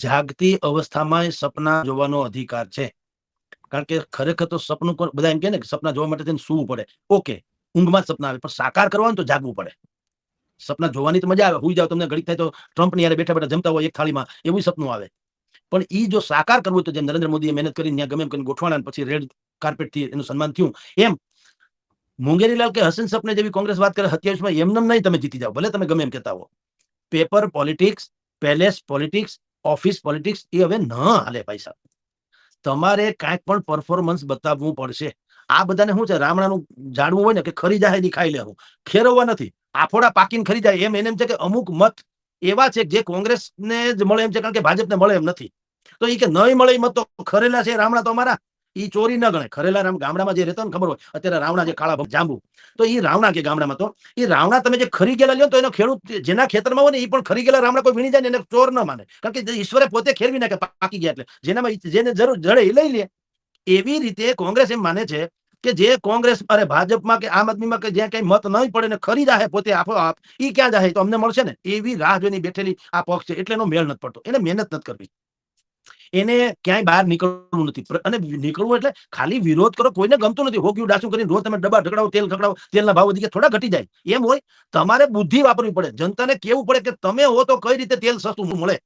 જાગતી અવસ્થામાં સપના જોવાનો અધિકાર છે. કારણ કે ખરેખર તો સપનું બધા એમ કે ને સપના જોવા માટે તેને સૂવું પડે. ઓકે, ઊંઘમાં જ સપના આવે, પણ સાકાર કરવાનું તો જાગવું પડે. સપના જોવાની તો મજા આવે, હુઈ જાવ તમને ઘડીક થાય તો ટ્રમ્પની યારે બેઠા બેઠા જમતા હોય એક થાળીમાં, એવું સપનું આવે. પણ ઈ જો સાકાર કરવું તો જેમ નરેન્દ્ર મોદીએ મહેનત કરીને ગમે એમ કરીને ગોઠવાણા, પછી રેડ કાર્પેટથી એનું સન્માન થયું, એમ મુંગેરીલાલ કે હસન સપને જેવી કોંગ્રેસ વાત કરે 27માં, એમને નહીં તમે જીતી જાઓ, ભલે તમે ગમે એમ કહેતા હો. Paper politics, palace politics, office politics એ હવે ન હાલે ભાઈ સાહેબ. તમારે કાંઈક પણ પરફોર્મન્સ બતાવવું પડશે. આ બધાને શું છે, રામણાનું ઝાડવું હોય ને કે ખરી જાય એની ખાઈ લેવું, ખેરવવા નથી. આફોડા પાકીને ખરી જાય એમ છે કે અમુક મત એવા છે જે કોંગ્રેસને જ મળે એમ છે, કારણ કે ભાજપને મળે એમ નથી. તો એ કે નહીં મળે મત તો ખરેલા છે રામણા તો અમારા, ઈ ચોરી ન ગણે. ખરેલા ગામડામાં જે રહેતો ને ખબર હોય, અત્યારે રાવણા જે કાળા જાંબુ, તો ઈ રાવણા કે ગામડામાં તો ઈ રાવણા તમે જે ખરી ગયેલા લ્યો તો એનો ખેડૂત જેના ખેતરમાં હોય ને એ પણ ખરી ગયેલા રામણા કોઈ વીણી જાય ને એને ચોર ન માને, કારણ કે ઈશ્વરે પોતે ખેરવી નાખે પાકી ગયા એટલે, જેનામાં જેને જરૂર જડે એ લઈ લે. એવી રીતે કોંગ્રેસ એમ માને છે કે જે કોંગ્રેસ અરે ભાજપમાં કે આમ આદમીમાં કે જ્યાં કઈ મત નહીં પડે ને ખરી જાહે પોતે આપોઆપ, ઈ ક્યાં જાહે તો અમને મળશે ને, એવી રાહ જોઈને બેઠેલી આ પક્ષ છે. એટલે એનો મેળ નથી પડતો, એને મહેનત નથી કરવી, એને ક્યાંય બહાર નીકળવું નથી. અને નીકળવું એટલે ખાલી વિરોધ કરો, કોઈને ગમતું નથી. હોગ્યું ડાસું કરીને રોજ તમે ડબ્બા ઢગડાવો, તેલ ખકડાવો, તેલના ભાવ વધી ગયા, થોડા ઘટી જાય એમ હોય. તમારે બુદ્ધિ વાપરવી પડે, જનતાને કેવું પડે કે તમે હો તો કઈ રીતે તેલ સસ્તું મળે,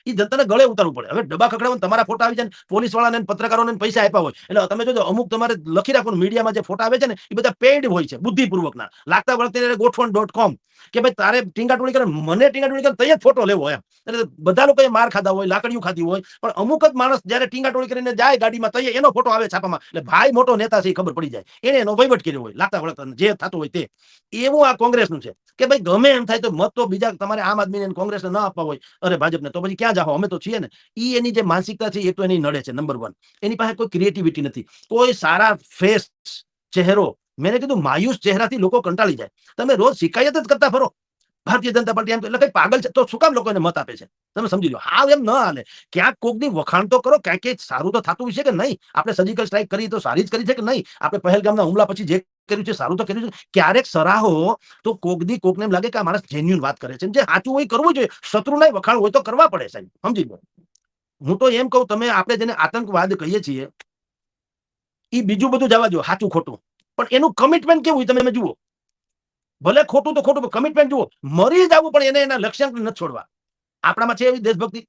એ જનતાને ગળે ઉતારવું પડે. હવે ડબ્બા ખકડાવો તમારા ફોટા આવી જાય, પોલીસ વાળાને પત્રકારોને પૈસા આપ્યા હોય, એટલે તમે જોજો અમુક તમારે લખી રાખવાનું, મીડિયામાં જે ફોટા આવે છે ને એ બધા પેઇડ હોય છે, બુદ્ધિપૂર્વકના. લાગતા વળતે ગોઠવણ.com કે ભાઈ તારે ટીંગાટોળી કરે, મને ટીંગાટોળી કરે તૈયાર ફોટો લેવો એમ. એટલે બધા લોકો માર ખાધા હોય, લાકડીઓ ખાધી હોય, પણ અમુક જ માણસ જયારે ટીંગાટોળી કરીને જાય ગાડીમાં તૈયાર એનો ફોટો આવે છાપામાં, એટલે ભાઈ મોટો નેતા છે એ ખબર પડી જાય, એને એનો વહીવટ કર્યો હોય, લાગતા વળતા જે થતું હોય તે. એવું આ કોંગ્રેસનું છે કે ભાઈ ગમે એમ થાય તો મત તો બીજા તમારે આમ આદમીને કોંગ્રેસને ન આપવા હોય, અરે ભાજપને, તો પછી ક્યાં જાઓ, અમે તો છીએ ને. ઈ એની જે માનસિકતા છે એ તો એની નડે છે. નંબર 1, એની પાસે કોઈ ક્રિએટિવિટી નથી, કોઈ સારા ફેસ ચહેરો. મેં કીધું માયુસ ચહેરાથી લોકો કંટાળી જાય. તમે રોજ શિકાયત જ કરતા ફરો ભારતીય જનતા પાર્ટી, એમ એટલે કઈ પાગલ છે તો શું કામ લોકો એને મત આપે છે, તમે સમજી લો. હા એમ ન હાલે, ક્યાંક કોકની વખાણ તો કરો, ક્યાંક સારું તો થતું છે કે નહીં. આપણે સર્જિકલ સ્ટ્રાઇક કરી તો સારી જ કરી છે કે નહીં, આપણે પહેલગામના હુમલા પછી જે કર્યું છે સારું તો કર્યું છે. ક્યારેક સરાહો તો કોકની કોકને એમ લાગે કે આ માણસ જેન્યુઅન વાત કરે છે, જે સાચું હોય કરવું જોઈએ. શત્રુના વખાણ હોય તો કરવા પડે સાહેબ, સમજી લો. હું તો એમ કહું, તમે આપણે જેને આતંકવાદ કહીએ છીએ એ બીજું બધું જવા દો, સાચું ખોટું, પણ એનું કમિટમેન્ટ કેવું તમે જુઓ. ભલે ખોટું તો ખોટું, કમિટમેન્ટ જુઓ. મરી જવું પણ એને એના લક્ષ્યાંક નથી છોડવા. આપણામાં છે એવી દેશભક્તિ.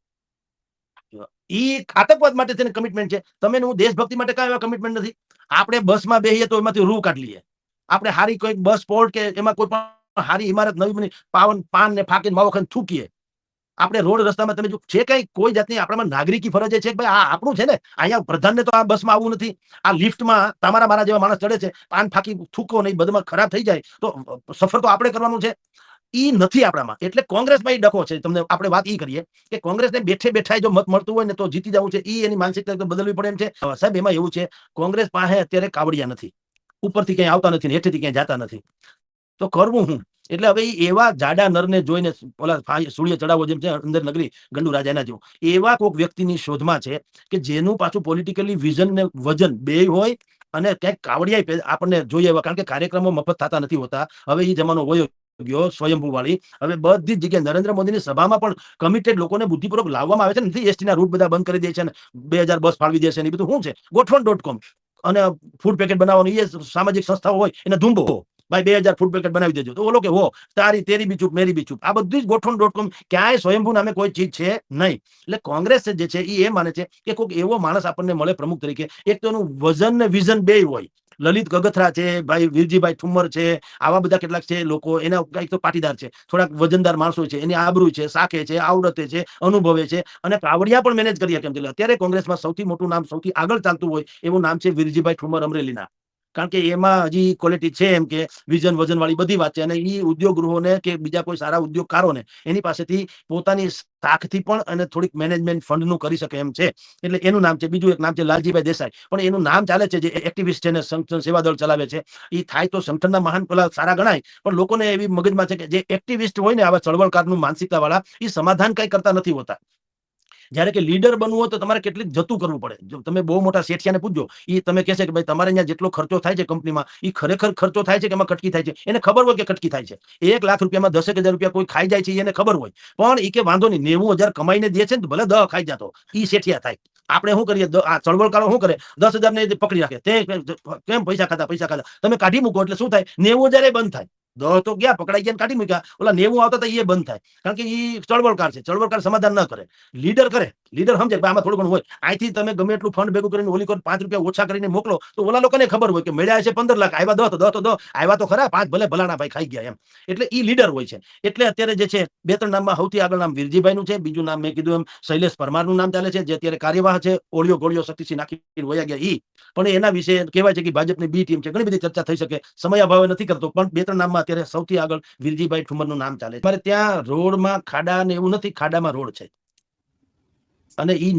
ઈ આતંકવાદ માટે તેને કમિટમેન્ટ છે, તમે હું દેશભક્તિ માટે કઈ એવા કમિટમેન્ટ નથી. આપણે બસમાં બેહીએ તો એમાંથી રૂ કાઢી લઈએ. આપણે હારી કોઈ બસ પોર્ટ કે એમાં કોઈ પણ હારી ઇમારત નવી બની પાન ને ફાકીને માવો ખાઈને થૂકીએ. આપણે રોડ રસ્તામાં તમે જો છે કઈ કોઈ જાતની આપણામાં નાગરિકી ફરજ છે કે ભાઈ આ આપણું છે ને, અહીંયા પ્રધાનને તો આ બસમાં આવવું નથી, આ લિફ્ટમાં તમારા મારા જેવા માણસ ચડે છે, પાન ફાકી થૂકો નહીં, બધામાં ખરાબ થઈ જાય તો સફર તો આપણે કરવાનું છે. ઈ નથી આપણામાં. એટલે કોંગ્રેસમાં ઈ ડખો છે. તમને આપણે વાત ઈ કરીએ કે કોંગ્રેસને બેઠે બેઠા જો મત મળતું હોય ને તો જીતી જવું છે, ઈ એની માનસિકતા બદલવી પડે એમ છે. સાહેબ એમાં એવું છે, કોંગ્રેસ પાસે અત્યારે કાવડિયા નથી, ઉપરથી ક્યાંય આવતા નથી, હેઠેથી ક્યાંય જતા નથી, તો કરવું હું. એટલે હવે એવા જાડા નરને જોઈને ઓલા સૂર્ય ચડાવો જેમ છે અંદર નગરી ગંડુ રાજા એના જેવું, એવા કોઈક વ્યક્તિની શોધમાં છે કે જેનું પાછું પોલિટિકલી વિઝન ને વજન બે હોય, અને ક્યાંક કાવડિયા આપણને જોઈએ એવા. કારણ કે કાર્યક્રમો મફત થતા નથી હોતા. હવે એ જમાનો વયો ગયો સ્વયંભૂ વાળી. હવે બધી જ જગ્યાએ નરેન્દ્ર મોદીની સભામાં પણ કમિટેડ લોકોને બુદ્ધિપૂર્વક લાવવામાં આવે છે. નથી એસટી ના રૂટ બધા બંધ કરી દે છે ને 2000 બસ ફાળવી દે છે ને, એ બધું શું છે ગોઠવણ.com. અને ફૂડ પેકેટ બનાવવાનું એ સામાજિક સંસ્થાઓ હોય એને ધૂંબો, ભાઈ 2000 ફૂડ પેકેટ બનાવી દેજો, તો ઓલો કે હો તારી તેરી બી ચૂપ મેરી બી ચૂપ. આ બધી જ ગોઠવણ.com. ક્યાંય સ્વયંભૂ નામે કોઈ ચીજ છે નહીં. એટલે કોંગ્રેસ જે છે એ માને છે કે કોઈક એવો માણસ આપણને મળે પ્રમુખ તરીકે, એક તો એનું વજન ને વિઝન બે હોય. લલિત ગગથરા છે, ભાઈ વીરજીભાઈ ઠુમ્મર છે, આવા બધા કેટલાક છે લોકો, એના કઈક તો પાટીદાર છે, થોડાક વજનદાર માણસો છે, એની આબરૂ છે, સાખે છે, આવડતે છે, અનુભવે છે, અને કાવડિયા પણ મેનેજ કરી શકે એમ. અત્યારે કોંગ્રેસમાં સૌથી મોટું નામ, સૌથી આગળ ચાલતું હોય એવું નામ છે વીરજીભાઈ ઠુમ્મર અમરેલીના. કારણ કે એમાં હજી ક્વોલિટી છે એમ કે વિઝન વજન વાળી બધી વાત છે. અને એ ઉદ્યોગ ગૃહોને કે બીજા કોઈ સારા ઉદ્યોગકારોને એની પાસેથી પોતાની શાખથી પણ અને થોડીક મેનેજમેન્ટ ફંડનું કરી શકે એમ છે. એટલે એનું નામ છે. બીજું એક નામ છે લાલજીભાઈ દેસાઈ, પણ એનું નામ ચાલે છે, જે એક્ટિવિસ્ટ છે ને સંગઠન સેવાદળ ચલાવે છે. એ થાય તો સંગઠનના મહાન પેલા સારા ગણાય, પણ લોકોને એવી મગજમાં છે કે જે એક્ટિવિસ્ટ હોય ને આવા ચળવળકારનું માનસિકતા વાળા, એ સમાધાન કઈ કરતા નથી હોતા. જ્યારે કે લીડર બનવું હોય તો તમારે કેટલીક જતું કરવું પડે. જો તમે બહુ મોટા શેઠિયાને પૂછજો, એ તમે કહેશે કે ભાઈ તમારે અહીંયા જેટલો ખર્ચો થાય છે કંપનીમાં, એ ખરેખર ખર્ચો થાય છે કે એમાં કટકી થાય છે? એને ખબર હોય કે કટકી થાય છે. ₹1,00,000 10,000 રૂપિયા કોઈ ખાઈ જાય છે એને ખબર હોય. પણ એ કે વાંધો નહીં, 90,000 કમાઈને દે છે ને ભલે 10 ખાઈ જાતો, ઈ શેઠિયા થાય. આપણે શું કરીએ, આ ચળવળકારો શું કરે, 10,000 ને પકડી રાખે. તે કેમ પૈસા ખાધા, પૈસા ખાધા. તમે કાઢી મૂકો એટલે શું થાય? 90,000 બંધ થાય. 10 તો ગયા, પકડાઈ ગયા, કાઢી મૂક્યા. ઓલા 90 આવતા હતા એ બંધ થાય. કારણ કે એ ચળવળકાર છે. ચળવળકાર સમાધાન ન કરે. લીડર કરે. લીડર સમજે કે આમાં થોડું ઘણું હોય. અહીંથી તમે ગમે એટલું ફંડ ભેગું કરીને ઓલી ₹5 ઓછા કરીને મોકલો તો ઓલા લોકોને ખબર હોય કે મળ્યા છે 15 લાખ, આવ્યા 10 તો 10 તો 10, આવ્યા તો ખરા 5, ભલે ભલાણા ભાઈ ખાઈ ગયા એમ. એટલે ઈ લીડર હોય છે. એટલે અત્યારે જે છે 2-3 નામમાં સૌથી આગળ નામ વીરજીભાઈ નું છે. બીજું નામ મેં કીધું એમ શૈલેષ પરમાર નું નામ ચાલે છે, જે અત્યારે કાર્યવાહ છે. ઓળિયો ગોળિયો શક્તિસિંહ નાખીને વયા ગયા ઈ. પણ એના વિશે કહેવાય છે કે ભાજપની બી ટીમ છે. ઘણી બધી ચર્ચા થઈ શકે, સમય અભાવે નથી કરતો. પણ 2-3 નામમાં અત્યારે સૌથી આગળ વીરજીભાઈ ઠુમર નું નામ ચાલે છે. અમારે ત્યાં રોડમાં ખાડા ને એવું નથી, ખાડામાં રોડ છે. અને ઈ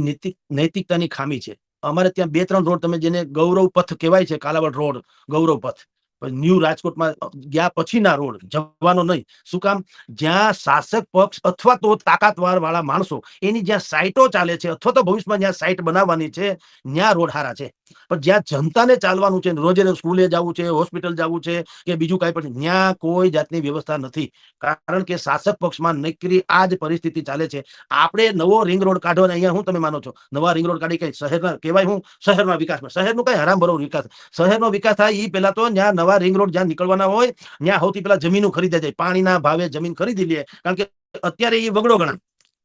નૈતિકતાની ખામી છે. અમારે ત્યાં 2-3 રોડ તમે જેને ગૌરવ પથ કહેવાય છે, કાલાવડ રોડ, ગૌરવ પથ. ન્યૂ રાજકોટમાં ગયા પછીના રોડ જવાનો નહીં. શું કામ? જ્યાં શાસક પક્ષ અથવા તો તાકાતવાર વાળા માણસો એની જ્યાં સાઇટો ચાલે છે અથવા તો ભવિષ્યમાં જ્યાં સાઇટ બનાવવાની છે, ત્યાં રોડ હારા છે. પણ જ્યાં જનતાને ચાલવાનું છે, રોજે રોજ સ્કૂલે જવું છે, હોસ્પિટલ જવું છે કે બીજું કાંઈ પણ, ત્યાં કોઈ જાતની વ્યવસ્થા નથી. કારણ કે શાસક પક્ષમાં નકરી આ જ પરિસ્થિતિ ચાલે છે. આપણે નવો રિંગ રોડ કાઢો ને અહીંયા હું તમે માનો છો નવા રિંગ રોડ કાઢી કઈ શહેરના કહેવાય હું શહેરના વિકાસમાં? શહેરનું કઈ હરામ ભરો વિકાસ. શહેરનો વિકાસ થાય એ પહેલા તો ત્યાં નવા રિંગ રોડ જ્યાં નીકળવાના હોય ત્યાં સૌથી પહેલા જમીનો ખરીદા જાય. પાણીના ભાવે જમીન ખરીદી લે. કારણ કે અત્યારે એ વગડો ગણાય.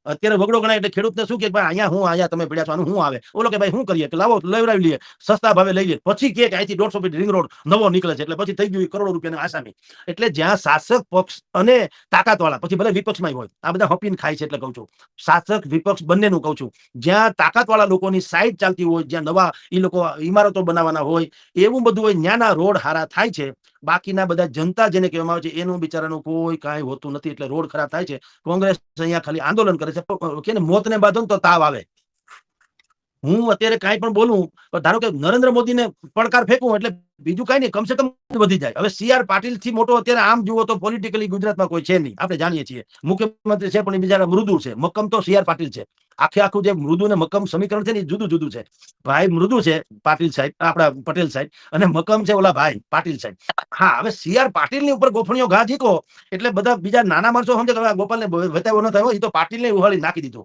અત્યારે વગડો ગણાય એટલે ખેડૂતને શું કે ભાઈ અહીંયા તમે પડ્યા છો, આનું શું આવે? ઓલો કે ભાઈ શું કરીએ, કે લાવો લવડાવી લઈએ, સસ્તા ભાવે લઈ લે. પછી કે અહીંથી 150 ફીટ રિંગ રોડ નવો નીકળે છે એટલે પછી થઈ ગયું કરોડો રૂપિયાની આસામી. એટલે જ્યાં શાસક પક્ષ અને તાકાતવાળા, પછી ભલે વિપક્ષમાં હોય, આ બધા હપીને ખાય છે. એટલે કહું છું શાસક વિપક્ષ બંનેનું કહું છું, જ્યાં તાકાતવાળા લોકોની સાઈડ ચાલતી હોય, જ્યાં નવા એ લોકો ઇમારતો બનાવવાના હોય, એવું બધું હોય, ત્યાંના રોડ હારા થાય છે. બાકીના બધા જનતા જેને કહેવામાં આવે છે એનું બિચારાનું કોઈ કાંઈ હોતું નથી. એટલે રોડ ખરાબ થાય છે. કોંગ્રેસ અહીંયા ખાલી આંદોલન કરે છે કે મોતને બાંધો તો તાવ આવે. હું અત્યારે કાંઈ પણ બોલું, ધારો કે નરેન્દ્ર મોદીને પડકાર ફેંકું એટલે બીજું કાંઈ નહીં, કમસે કમ વધી જાય. હવે CR પાટીલ થી મોટો અત્યારે આમ જુઓ તો પોલિટિકલી ગુજરાતમાં કોઈ છે નહીં. આપણે જાણીએ છીએ મુખ્યમંત્રી છે પણ એ બિચારા મૃદુ છે. મક્કમ તો CR પાટીલ છે. આખું જે મૃદુ ને મક્કમ સમીકરણ છે ને એ જુદું જુદું છે. ભાઈ મૃદુ છે પાટીલ સાહેબ, આપણા પટેલ સાહેબ, અને મક્કમ છે ઓલા ભાઈ પાટીલ સાહેબ. હા, હવે CR પાટીલ ની ઉપર ગોફણીઓ ઘા ઝીકો એટલે બધા બીજા નાના માણસો સમજે કે ગોપાલ ને વતાવ્યો ન થયો, એ તો પાટીલ ને ઉહાળી નાખી દીધો.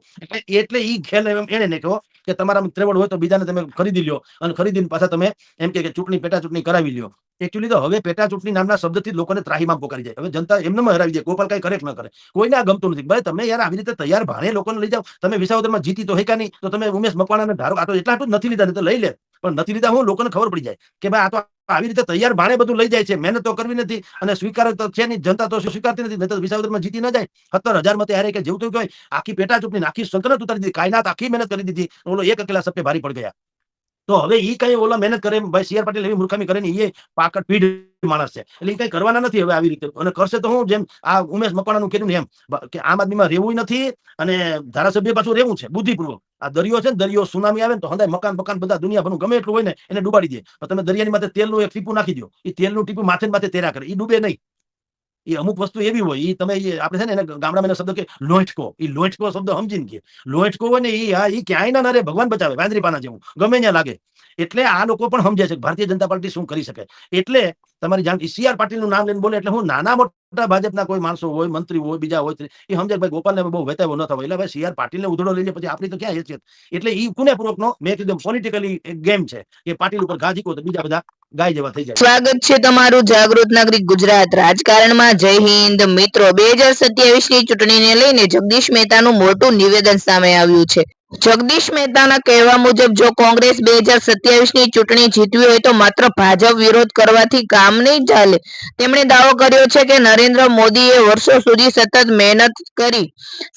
એટલે ઈ ખેલ એને નાખ્યો કે તમારા ત્રેવડ હોય તો બીજાને તમે ખરીદી લ્યો અને ખરીદીને પાછા તમે એમ કે ચૂંટણી પેટા ચૂંટણી કરાવી લ્યો. એકચ્યુઅલી તો હવે પેટા ચૂંટણી નામના શબ્દથી લોકોને ત્રાહીમામ પોકારી જાય. હવે જનતા એમને હરાવી જાય. ગોપાલ કઈ કરે કે ન કરે, કોઈને આ ગમતું નથી. ભાઈ તમે યાર આવી રીતે તૈયાર ભાણે લોકોને લઈ જાઓ. તમે વિસાવદરમાં જીતી તો હેકા નહીં, તો તમે ઉમેશ મકવાણાને ધારો આ તો એટલા નથી લીધા, તો લઈ લે. પણ નથી લીધા હું લોકોને ખબર પડી જાય કે ભાઈ આ તો આવી રીતે તૈયાર ભાણે બધું લઈ જાય છે. મહેનત તો કરવી નથી અને સ્વીકાર તો છે નહીં. જનતા તો સ્વીકારતી નથી. તો વિસાવદરમાં જીતી ન જાય. 17,000 મતે હારે કે જેવું તો કહેવાય. આખી પેટા ચૂંટણી આખી સલ્તનત ઉતારી દીધી. કાયનાત આખી મહેનત કરી દીધી. ઓલો એક અકેલા સપ્પે ભારી પડી ગયા. તો હવે ઈ કઈ ઓલા મહેનત કરે ભાઈ CR પાટીલ એવી મૂર્ખામી કરે ને, એ પાકડ પીઢ માણસ છે. એટલે એ કઈ કરવાના નથી હવે આવી રીતે. અને કરશે તો હું જેમ આ ઉમેશ મકવાણાનું કીધું ને એમ કે આમ આદમીમાં રહેવું નથી અને ધારાસભ્ય પાછું રહેવું છે બુદ્ધિપૂર્વક. આ દરિયો છે ને, દરિયો સુનામી આવે ને તો હંધાય મકાન બધા દુનિયાભરનું ગમે એટલું હોય ને એને ડૂબાડી દે. પણ તમે દરિયાની માથે તેલનું એક ટીપું નાખી દો, એ તેલનું ટીપું માથે માથે તેરા કરે, એ ડૂબે નહીં. એ અમુક વસ્તુ એવી હોય, એ તમે આપણે છે ને એને ગામડામાં એનો શબ્દ કે લોહીટકો, એ લોહીટકો શબ્દ સમજીને કે લોહીટકો હોય ને એ ક્યાંય ના રે, ભગવાન બચાવે, વાંદરી પાના જેવું ગમે ત્યાં લાગે. એટલે આ લોકો પણ સમજે છે કે ભારતીય જનતા પાર્ટી શું કરી શકે. એટલે તમારી જાણ CR પાટીલનું નામ લઈને બોલે એટલે હું નાના મોટા ભાજપના કોઈ માણસો હોય, મંત્રી હોય, બીજા હોય, એ સમજે ભાઈ ગોપાલને બહુ વેતાવો ન થવાય. એટલે ભાઈ CR પાટીલને ઉધડો લઈ લે પછી આપણી તો ક્યાં હેસિયત. એટલે એ કુનેપૂર્વકનો મેં કીધું પોલિટિકલી ગેમ છે કે પાટીલ ઉપર ઘા ઝીકો તો બીજા બધા ગાય જેવા થઈ જાય. સ્વાગત છે તમારું જાગૃત નાગરિક ગુજરાત રાજકારણમાં. જય હિન્દ મિત્રો. 2027ની ચૂંટણીને લઈને જગદીશ મહેતાનું મોટું નિવેદન સામે આવ્યું છે. જગદીશ મહેતાના કહેવા મુજબ જો કોંગ્રેસ 2027ની ચૂંટણી જીતવી હોય તો માત્ર ભાજપ વિરોધ કરવાથી કામ નહીં ચાલે. તેમણે દાવો કર્યો છે કે નરેન્દ્ર મોદીએ વર્ષો સુધી સતત મહેનત કરી,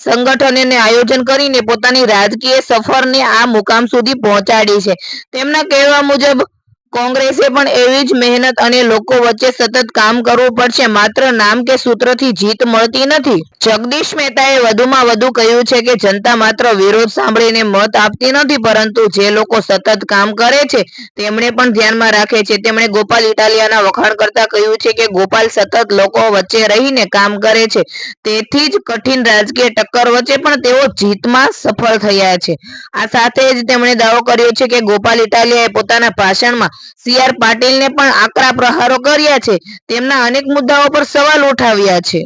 સંગઠન અને આયોજન કરીને પોતાની રાજકીય સફરને આ મુકામ સુધી પહોંચાડી છે. તેમના કહેવા મુજબ કોંગ્રેસે પણ એવી જ મહેનત અને લોકો વચ્ચે સતત કામ કરવું પડશે. માત્ર નામ કે સૂત્રથી જીત મળતી નથી. જગદીશ મહેતાએ વધુમાં વધુ કહ્યું છે કે જનતા માત્ર વિરોધ સાંભળીને મત આપતી નથી, પરંતુ જે લોકો સતત કામ કરે છે તેમણે પણ ધ્યાનમાં રાખે છે. તેમણે ગોપાલ ઇટાલિયાના વખાણ કરતા કહ્યું છે કે ગોપાલ સતત લોકો વચ્ચે રહીને કામ કરે છે. તેથી જ કઠિન રાજકીય ટક્કર વચ્ચે પણ તેઓ જીતમાં સફળ થયા છે. આ સાથે જ તેમણે દાવો કર્યો છે કે ગોપાલ ઇટાલિયાએ પોતાના ભાષણમાં સી.આર. પાટીલને પણ આકરા પ્રહારો કર્યા છે. તેમના અનેક મુદ્દાઓ પર સવાલ ઉઠાવ્યા છે.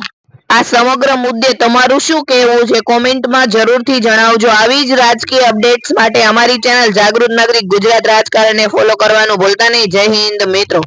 આ સમગ્ર મુદ્દે તમારું શું કહેવું છે? કોમેન્ટમાં જરૂરથી જણાવજો. આવી જ રાજકીય અપડેટ્સ માટે અમારી ચેનલ જાગૃત નાગરિક ગુજરાત રાજકારણને ફોલો કરવાનું ભૂલતા નહીં. જય હિન્દ મિત્રો.